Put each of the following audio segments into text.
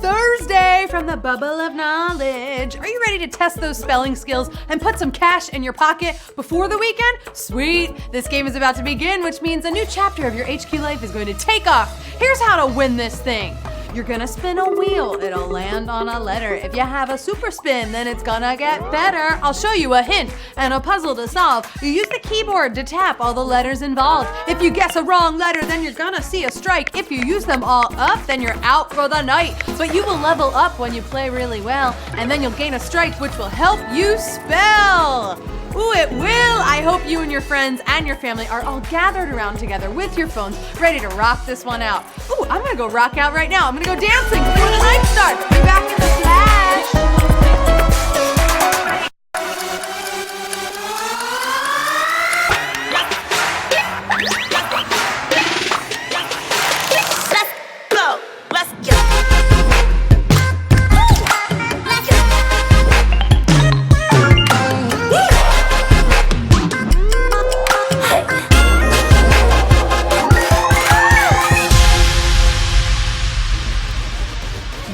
Thursday from the bubble of knowledge. Are you ready to test those spelling skills and put some cash in your pocket before the weekend? Sweet! This game is about to begin, which means a new chapter of your HQ life is going to take off. Here's how to win this thing. You're gonna spin a wheel, it'll land on a letter. If you have a super spin, then it's gonna get better. I'll show you a hint and a puzzle to solve. You use the keyboard to tap all the letters involved. If you guess a wrong letter, then you're gonna see a strike. If you use them all up, then you're out for the night. But you will level up when you play really well, and then you'll gain a strike which will help you spell. Ooh, it will! I hope you and your friends and your family are all gathered around together with your phones, ready to rock this one out. Ooh, I'm gonna go rock out right now. I'm gonna go dancing before the night starts. Be back in the flash.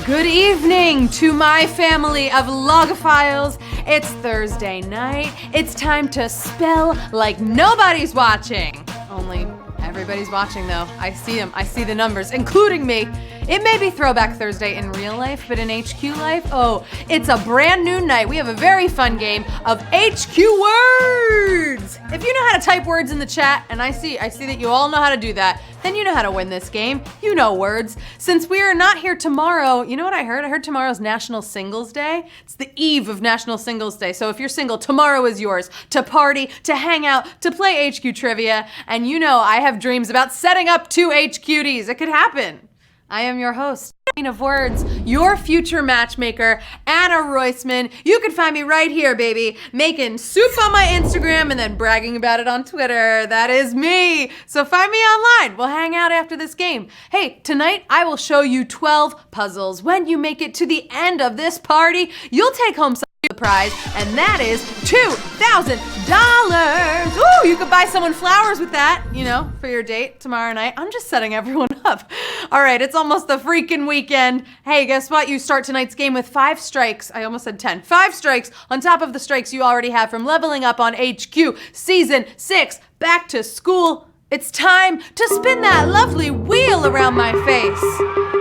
Good evening to my family of logophiles. It's Thursday night. It's time to spell like nobody's watching. Only everybody's watching though. I see them. I see the numbers, including me. It may be Throwback Thursday in real life, but in HQ life, oh, it's a brand new night. We have a very fun game of HQ words. If you know how to type words in the chat, and I see that you all know how to do that, then you know how to win this game. You know words. Since we are not here tomorrow, you know what I heard? I heard tomorrow's National Singles Day. It's the eve of National Singles Day. So if you're single, tomorrow is yours to party, to hang out, to play HQ trivia. And you know I have dreams about setting up 2 HQDs. It could happen. I am your host, Queen of Words, your future matchmaker, Anna Roisman. You can find me right here, baby, making soup on my Instagram and then bragging about it on Twitter. That is me. So find me online. We'll hang out after this game. Hey, tonight I will show you 12 puzzles. When you make it to the end of this party, you'll take home some prize, and that is $2,000. Ooh, you could buy someone flowers with that, you know, for your date tomorrow night. I'm just setting everyone up. All right, it's almost the freaking weekend. Hey, guess what? You start tonight's game with 5 strikes. I almost said 10. 5 strikes on top of the strikes you already have from leveling up on HQ Season 6. Back to school. It's time to spin that lovely wheel around my face.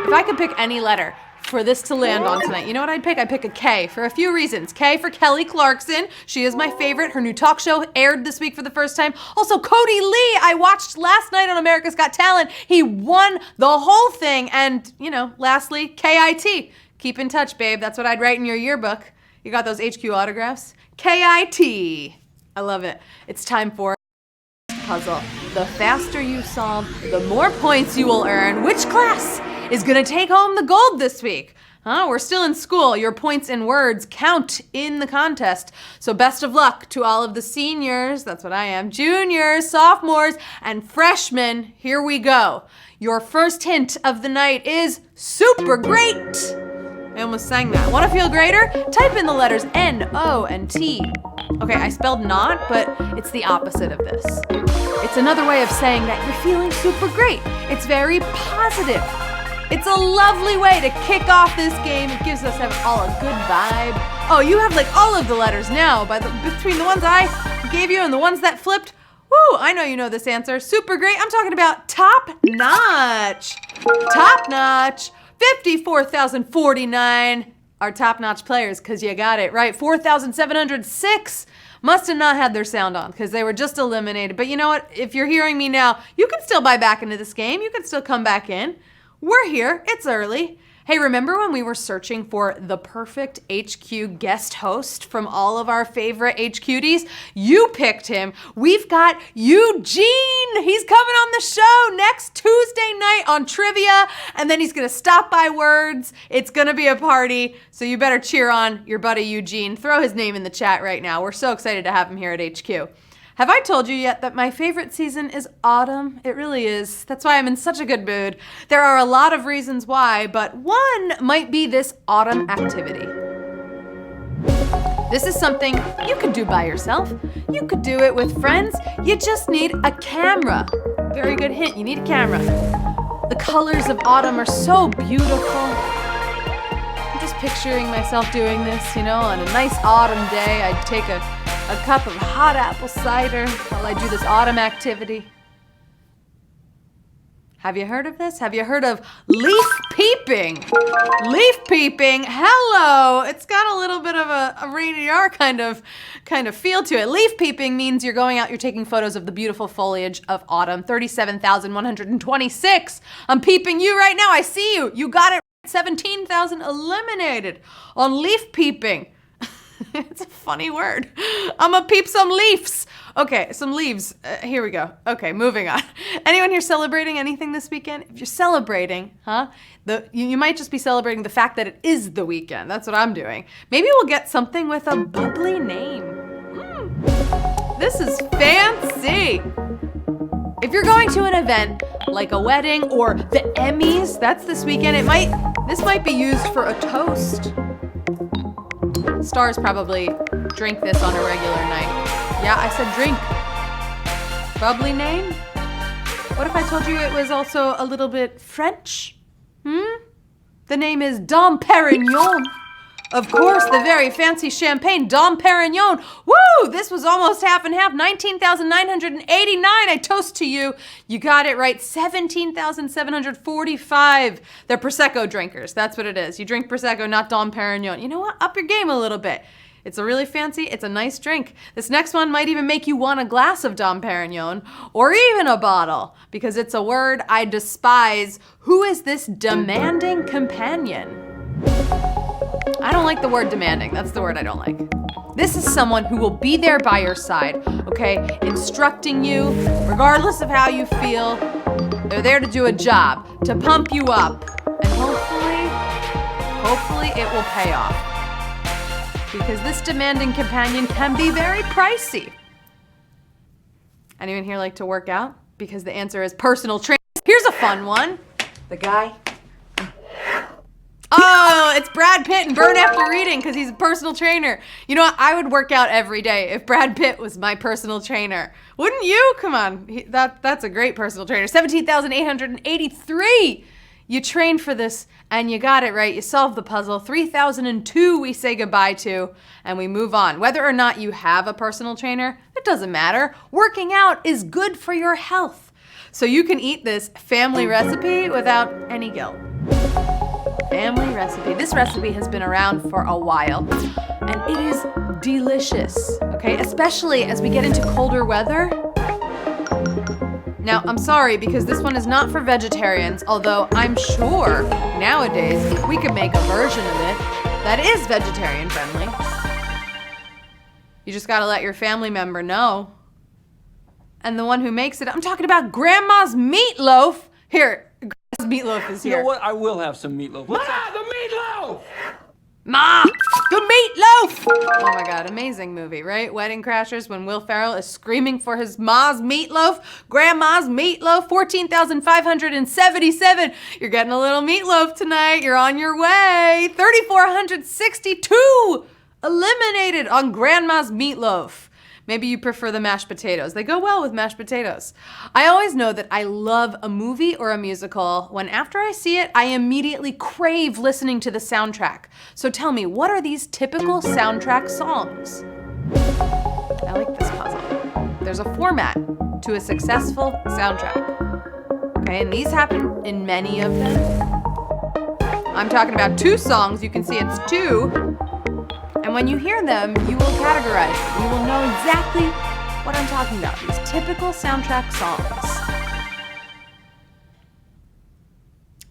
If I could pick any letter for this to land on tonight, you know what I'd pick? I'd pick a K for a few reasons. K for Kelly Clarkson. She is my favorite. Her new talk show aired this week for the first time. Also, Cody Lee, I watched last night on America's Got Talent. He won the whole thing. And, you know, lastly, KIT. Keep in touch, babe. That's what I'd write in your yearbook. You got those HQ autographs? KIT. I love it. It's time for puzzle. The faster you solve, the more points you will earn. Which class is gonna take home the gold this week? We're still in school. Your points in words count in the contest. So best of luck to all of the seniors, that's what I am, juniors, sophomores, and freshmen. Here we go. Your first hint of the night is super great. I almost sang that. Want to feel greater? Type in the letters N, O, and T. Okay, I spelled not, but it's the opposite of this. It's another way of saying that you're feeling super great. It's very positive. It's a lovely way to kick off this game. It gives us all a good vibe. Oh, you have like all of the letters now between the ones I gave you and the ones that flipped. Woo, I know you know this answer. Super great. I'm talking about top notch. Top notch. 54,049 are top-notch players, because you got it right. 4,706 must have not had their sound on because they were just eliminated. But you know what? If you're hearing me now, you can still buy back into this game. You can still come back in. We're here. It's early. Hey, remember when we were searching for the perfect HQ guest host from all of our favorite HQDs? You picked him. We've got Eugene. He's coming on the show next Tuesday night on Trivia, and then he's going to stop by Words. It's going to be a party, so you better cheer on your buddy Eugene. Throw his name in the chat right now. We're so excited to have him here at HQ. Have I told you yet that my favorite season is autumn? It really is. That's why I'm in such a good mood. There are a lot of reasons why, but one might be this autumn activity. This is something you could do by yourself. You could do it with friends. You just need a camera. Very good hint, you need a camera. The colors of autumn are so beautiful. picturing myself doing this, on a nice autumn day. I'd take a cup of hot apple cider while I do this autumn activity. Have you heard of this? Have you heard of leaf peeping? Leaf peeping, hello! It's got a little bit of a rated R kind of feel to it. Leaf peeping means you're going out, you're taking photos of the beautiful foliage of autumn. 37,126. I'm peeping you right now. I see you. You got it. 17,000 eliminated on leaf peeping. It's a funny word. I'm gonna peep some leaves. Okay, some leaves. Here we go. Okay, moving on. Anyone here celebrating anything this weekend? If you're celebrating, you might just be celebrating the fact that it is the weekend. That's what I'm doing. Maybe we'll get something with a bubbly name. This is fancy. If you're going to an event like a wedding or the Emmys, that's this weekend, this might be used for a toast. Stars probably drink this on a regular night. Yeah, I said drink. Bubbly name? What if I told you it was also a little bit French? The name is Dom Perignon. Of course, the very fancy champagne, Dom Perignon. Woo! This was almost half and half. 19,989. I toast to you. You got it right. 17,745. They're Prosecco drinkers. That's what it is. You drink Prosecco, not Dom Perignon. You know what? Up your game a little bit. It's a really fancy, it's a nice drink. This next one might even make you want a glass of Dom Perignon or even a bottle because it's a word I despise. Who is this demanding companion? I don't like the word demanding. That's the word I don't like. This is someone who will be there by your side, okay? Instructing you, regardless of how you feel. They're there to do a job, to pump you up. And hopefully it will pay off. Because this demanding companion can be very pricey. Anyone here like to work out? Because the answer is personal training. Here's a fun one. The guy. Oh, it's Brad Pitt and Burn After Reading because he's a personal trainer. You know what? I would work out every day if Brad Pitt was my personal trainer. Wouldn't you? Come on. That's a great personal trainer. 17,883. You trained for this and you got it right. You solved the puzzle. 3,002 we say goodbye to and we move on. Whether or not you have a personal trainer, it doesn't matter. Working out is good for your health. So you can eat this family recipe without any guilt. Family recipe. This recipe has been around for a while and it is delicious, okay? Especially as we get into colder weather. Now, I'm sorry because this one is not for vegetarians, although I'm sure nowadays we could make a version of it that is vegetarian friendly. You just gotta let your family member know. And the one who makes it, I'm talking about Grandma's meatloaf. Here, Grandma's meatloaf is here. You know what? I will have some meatloaf. Ma, the meatloaf! Ma, the meatloaf! Oh my God, amazing movie, right? Wedding Crashers, when Will Ferrell is screaming for his ma's meatloaf, Grandma's meatloaf, 14,577. You're getting a little meatloaf tonight. You're on your way. 3,462 eliminated on Grandma's meatloaf. Maybe you prefer the mashed potatoes. They go well with mashed potatoes. I always know that I love a movie or a musical when after I see it, I immediately crave listening to the soundtrack. So tell me, what are these typical soundtrack songs? I like this puzzle. There's a format to a successful soundtrack. Okay, and these happen in many of them. I'm talking about 2 songs. You can see it's 2. And when you hear them, you will categorize them. You will know exactly what I'm talking about. These typical soundtrack songs.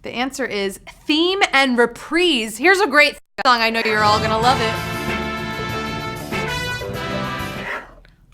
The answer is theme and reprise. Here's a great song. I know you're all gonna love it.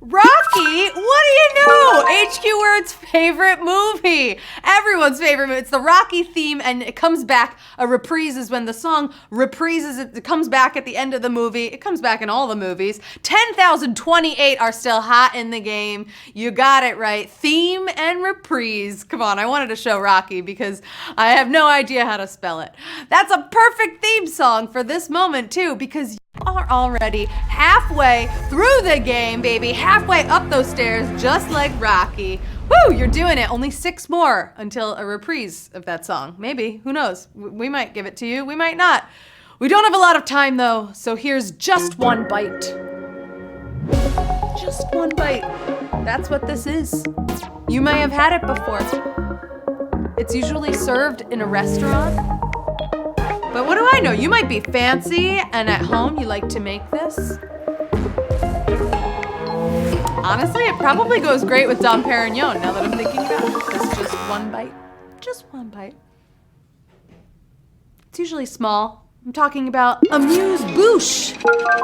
Rocky, what do you know? HQ Word's favorite movie. Everyone's favorite movie. It's the Rocky theme and it comes back. A reprise is when the song reprises, it comes back at the end of the movie. It comes back in all the movies. 10,028 are still hot in the game. You got it right. Theme and reprise. Come on, I wanted to show Rocky because I have no idea how to spell it. That's a perfect theme song for this moment too because are already halfway through the game, baby. Halfway up those stairs, just like Rocky. Woo, you're doing it. Only 6 more until a reprise of that song. Maybe, who knows? We might give it to you, we might not. We don't have a lot of time though, so here's just one bite. Just one bite. That's what this is. You may have had it before. It's usually served in a restaurant. But what do I know? You might be fancy and at home you like to make this. Honestly, it probably goes great with Dom Perignon now that I'm thinking about it. It's just one bite. Just one bite. It's usually small. I'm talking about amuse-bouche.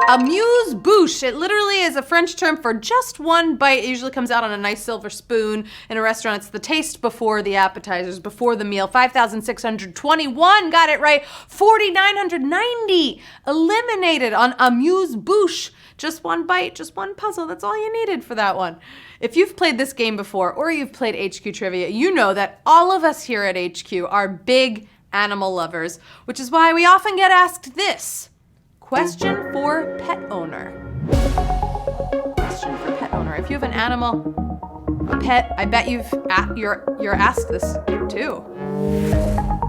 Amuse-bouche. It literally is a French term for just one bite. It usually comes out on a nice silver spoon in a restaurant. It's the taste before the appetizers, before the meal. 5,621, got it right. 4,990 eliminated on amuse-bouche. Just one bite, just one puzzle. That's all you needed for that one. If you've played this game before or you've played HQ Trivia, you know that all of us here at HQ are big animal lovers, which is why we often get asked this. Question for pet owner. Question for pet owner. If you have an animal, a pet, I bet you're asked this too.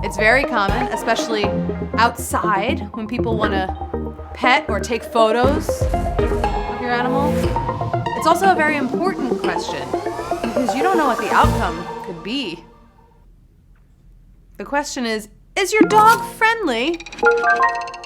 It's very common, especially outside when people want to pet or take photos of your animal. It's also a very important question because you don't know what the outcome could be. The question is your dog friendly?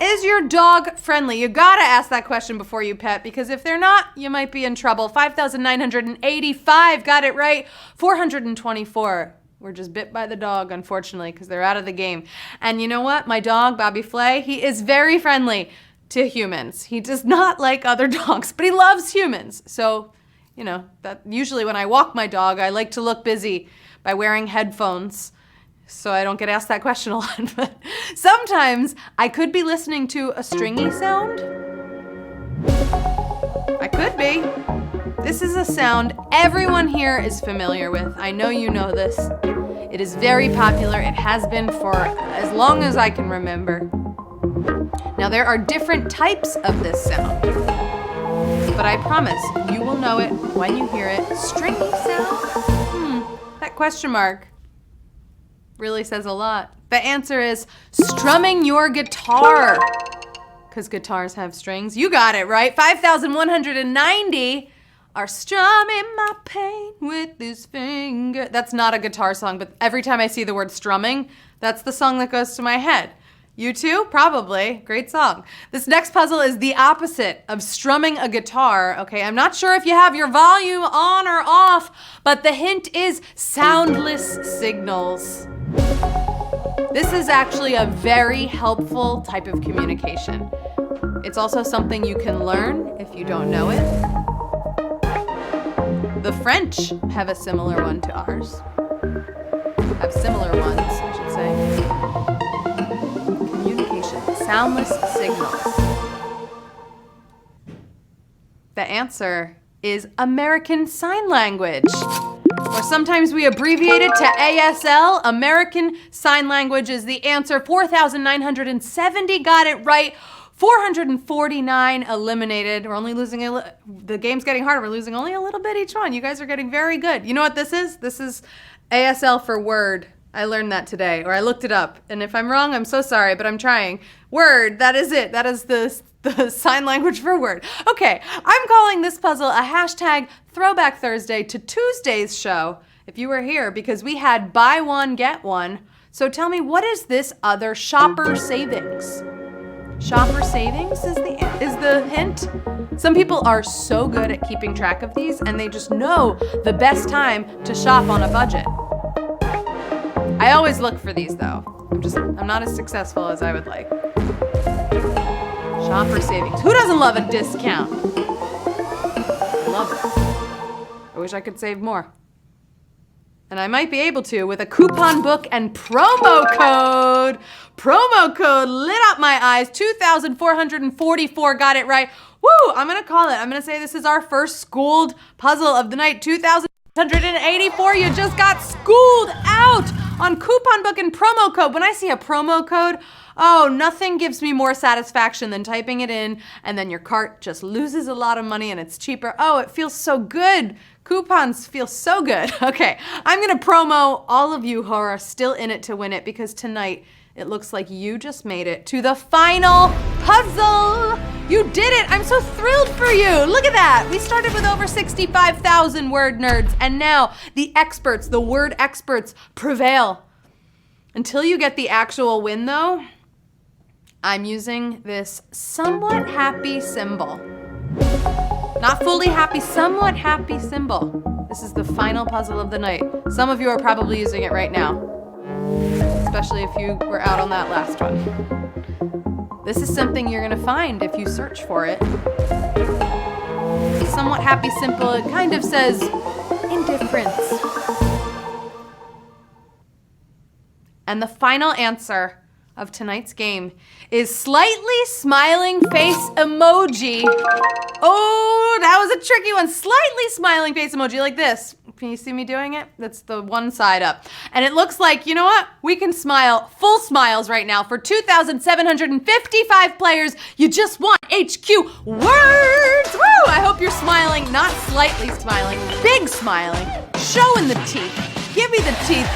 Is your dog friendly? You gotta ask that question before you pet, because if they're not, you might be in trouble. 5,985, got it right. 424 were just bit by the dog, unfortunately, because they're out of the game. And you know what? My dog, Bobby Flay, he is very friendly to humans. He does not like other dogs, but he loves humans. So, you know, that usually when I walk my dog, I like to look busy by wearing headphones, so I don't get asked that question a lot. But sometimes I could be listening to a stringy sound. I could be. This is a sound everyone here is familiar with. I know you know this. It is very popular. It has been for as long as I can remember. Now there are different types of this sound, but I promise you will know it when you hear it. Stringy sound? That question mark really says a lot. The answer is strumming your guitar, because guitars have strings. You got it right. 5,190 are strumming my pain with this finger. That's not a guitar song, but every time I see the word strumming, that's the song that goes to my head. You too? Probably. Great song. This next puzzle is the opposite of strumming a guitar. Okay, I'm not sure if you have your volume on or off, but the hint is soundless signals. This is actually a very helpful type of communication. It's also something you can learn if you don't know it. The French have a similar one to ours. Have similar ones, I should say. Communication, soundless signals. The answer is American Sign Language. Or sometimes we abbreviate it to ASL. American Sign Language is the answer. 4,970 got it right. 449 eliminated. We're only losing the game's getting harder. We're losing only a little bit each one. You guys are getting very good. You know what this is? This is ASL for word. I learned that today, or I looked it up. And if I'm wrong, I'm so sorry, but I'm trying. Word, that is it. That is the sign language for word. Okay, I'm calling this puzzle a hashtag Throwback Thursday to Tuesday's show, if you were here, because we had buy one, get one. So tell me, what is this other shopper savings? Shopper savings is the hint. Some people are so good at keeping track of these, and they just know the best time to shop on a budget. I always look for these though. I'm not as successful as I would like. Shopper savings. Who doesn't love a discount? I love it. I wish I could save more. And I might be able to with a coupon book and promo code. Promo code lit up my eyes. 2,444 got it right. Woo! I'm gonna call it. I'm gonna say this is our first schooled puzzle of the night. 2,684. You just got schooled out on coupon book and promo code. When I see a promo code, oh, nothing gives me more satisfaction than typing it in and then your cart just loses a lot of money and it's cheaper. Oh, it feels so good. Coupons feel so good. Okay, I'm gonna promo all of you who are still in it to win it, because tonight it looks like you just made it to the final puzzle. You did it! I'm so thrilled for you! Look at that! We started with over 65,000 word nerds, and now the experts, the word experts, prevail. Until you get the actual win, though, I'm using this somewhat happy symbol. Not fully happy, somewhat happy symbol. This is the final puzzle of the night. Some of you are probably using it right now, especially if you were out on that last one. This is something you're gonna find if you search for it. A somewhat happy symbol, it kind of says indifference. And the final answer of tonight's game is slightly smiling face emoji. Oh, that was a tricky one. Slightly smiling face emoji like this. Can you see me doing it? That's the one side up. And it looks like, you know what? We can smile full smiles right now for 2,755 players. You just won HQ Words. Woo! I hope you're smiling, not slightly smiling, big smiling, showing the teeth. Give me the teeth.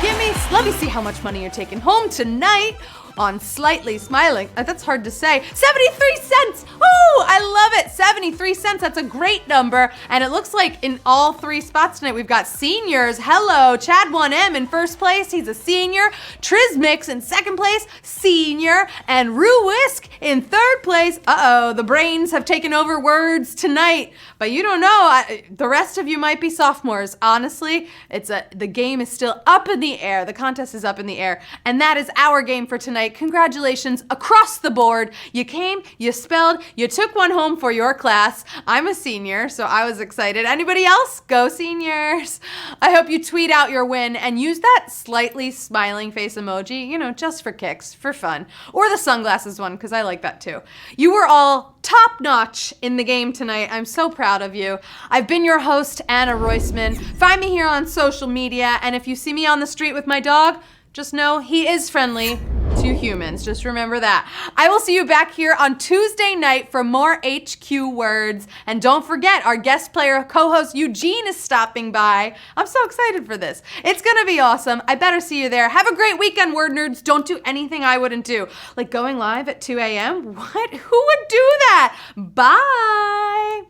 Let me see how much money you're taking home tonight on Slightly Smiling. That's hard to say. 73 cents! Ooh, I love it. 73 cents, that's a great number. And it looks like in all three spots tonight, we've got seniors. Hello, Chad 1M in first place, he's a senior. Trismix in second place, senior. And Rue Whisk in third place. Uh-oh, the brains have taken over words tonight. But you don't know, the rest of you might be sophomores. Honestly, the game is still up in the air. The contest is up in the air. And that is our game for tonight. Congratulations across the board. You came, you spelled, you took one home for your class. I'm a senior, so I was excited. Anybody else? Go seniors. I hope you tweet out your win and use that slightly smiling face emoji, you know, just for kicks, for fun. Or the sunglasses one, because I like that too. You were all top notch in the game tonight. I'm so proud of you. I've been your host, Anna Roisman. Find me here on social media, and if you see me on the street with my dog, just know he is friendly to humans. Just remember that. I will see you back here on Tuesday night for more HQ Words. And don't forget, our guest player co-host Eugene is stopping by. I'm so excited for this. It's gonna be awesome. I better see you there. Have a great weekend, word nerds. Don't do anything I wouldn't do. Like going live at 2 a.m.? What? Who would do that? Bye.